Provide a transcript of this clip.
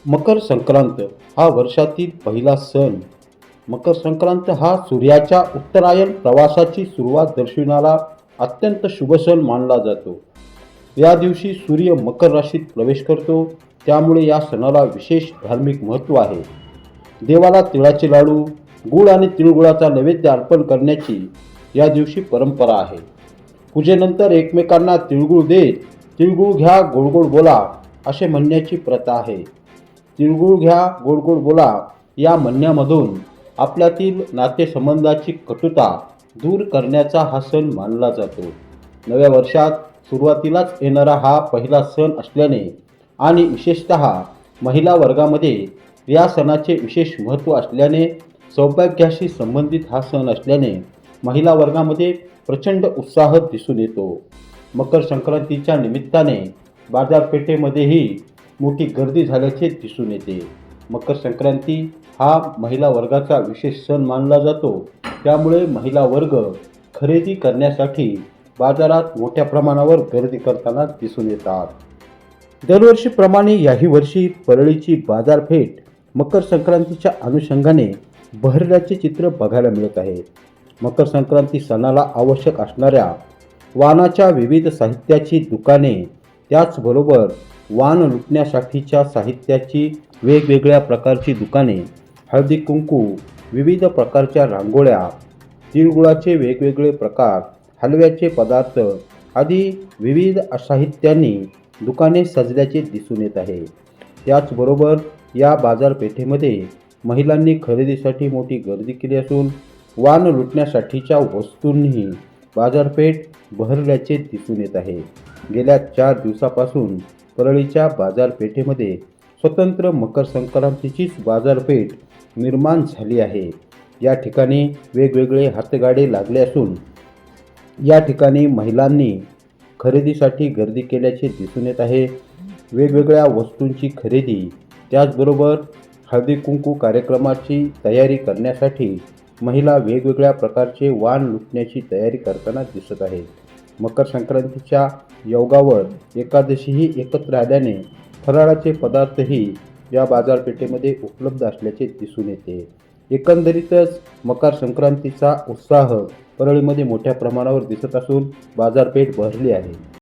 मकर संक्रांत हा वर्षातील पहिला सण. मकर संक्रांत हा सूर्याच्या उत्तरायण प्रवासाची सुरुवात दर्शविणारा अत्यंत शुभ सण मानला जातो. या दिवशी सूर्य मकर राशीत प्रवेश करतो, त्यामुळे या सणाला विशेष धार्मिक महत्त्व आहे. देवाला तिळाचे लाडू, गूळ आणि तिळगुळाचा नैवेद्य अर्पण करण्याची या दिवशी परंपरा आहे. पूजेनंतर एकमेकांना तिळगुळ देत तिळगुळ घ्या गोड गोड बोला असे म्हणण्याची प्रथा आहे. तिळगुळ घ्या गोड गोड बोला या म्हणण्यामधून आपल्यातील नातेसंबंधाची कटुता दूर करण्याचा हा सण मानला जातो. नव्या वर्षात सुरुवातीलाच येणारा हा पहिला सण असल्याने आणि विशेषतः महिला वर्गामध्ये या सणाचे विशेष महत्त्व असल्याने, सौभाग्याशी संबंधित हा सण असल्याने महिला वर्गामध्ये प्रचंड उत्साह दिसून येतो. मकर संक्रांतीच्या निमित्ताने बाजारपेठेमध्येही मोठी गर्दी झाल्याचे दिसून येते. मकर संक्रांती हा महिला वर्गाचा विशेष सण मानला जातो, त्यामुळे महिला वर्ग खरेदी करण्यासाठी बाजारात मोठ्या प्रमाणावर गर्दी करताना दिसून येतात. दरवर्षीप्रमाणे याही वर्षी परळीची बाजारपेठ मकर संक्रांतीच्या अनुषंगाने बहरल्याचे चित्र बघायला मिळत आहे. मकर संक्रांती सणाला आवश्यक असणाऱ्या वाणाच्या विविध साहित्याची दुकाने, त्याचबरोबर वाण लुटण्यासाठीच्या साहित्याची वेगवेगळ्या प्रकारची दुकाने, हळदी कुंकू, विविध प्रकारच्या रांगोळ्या, तिळगुळाचे वेगवेगळे प्रकार, हलव्याचे पदार्थ आदी विविध साहित्यांनी दुकाने सजल्याचे दिसून येत आहे. त्याचबरोबर या बाजारपेठेमध्ये महिलांनी खरेदीसाठी मोठी गर्दी केली असून वाण लुटण्यासाठीच्या वस्तूंनीही बाजारपेठ बहरल्याचे दिसून येत आहे. गेल्या 4 दिवसापासून परळीच्या बाजारपेठेमध्ये स्वतंत्र मकर संक्रांतीचीच बाजारपेठ निर्माण झाली आहे. या ठिकाणी वेगवेगळे हातगाडे लागले असून या ठिकाणी महिलांनी खरेदीसाठी गर्दी केल्याचे दिसून येत आहे. वेगवेगळ्या वस्तूंची खरेदी, त्याचबरोबर हळदी कुंकू कार्यक्रमाची तयारी करण्यासाठी महिला वेगवेगळ्या प्रकारचे वाण लुटण्याची तयारी करताना दिसत आहेत. मकर संक्रांतीच्या योगावर एकादशीही एकत्र आल्याने फराळाचे पदार्थही या बाजारपेठेमध्ये उपलब्ध असल्याचे दिसून येते. एकंदरीतच मकर संक्रांतीचा उत्साह परळीमध्ये मोठ्या प्रमाणावर दिसत असून बाजारपेठ बहरली आहे.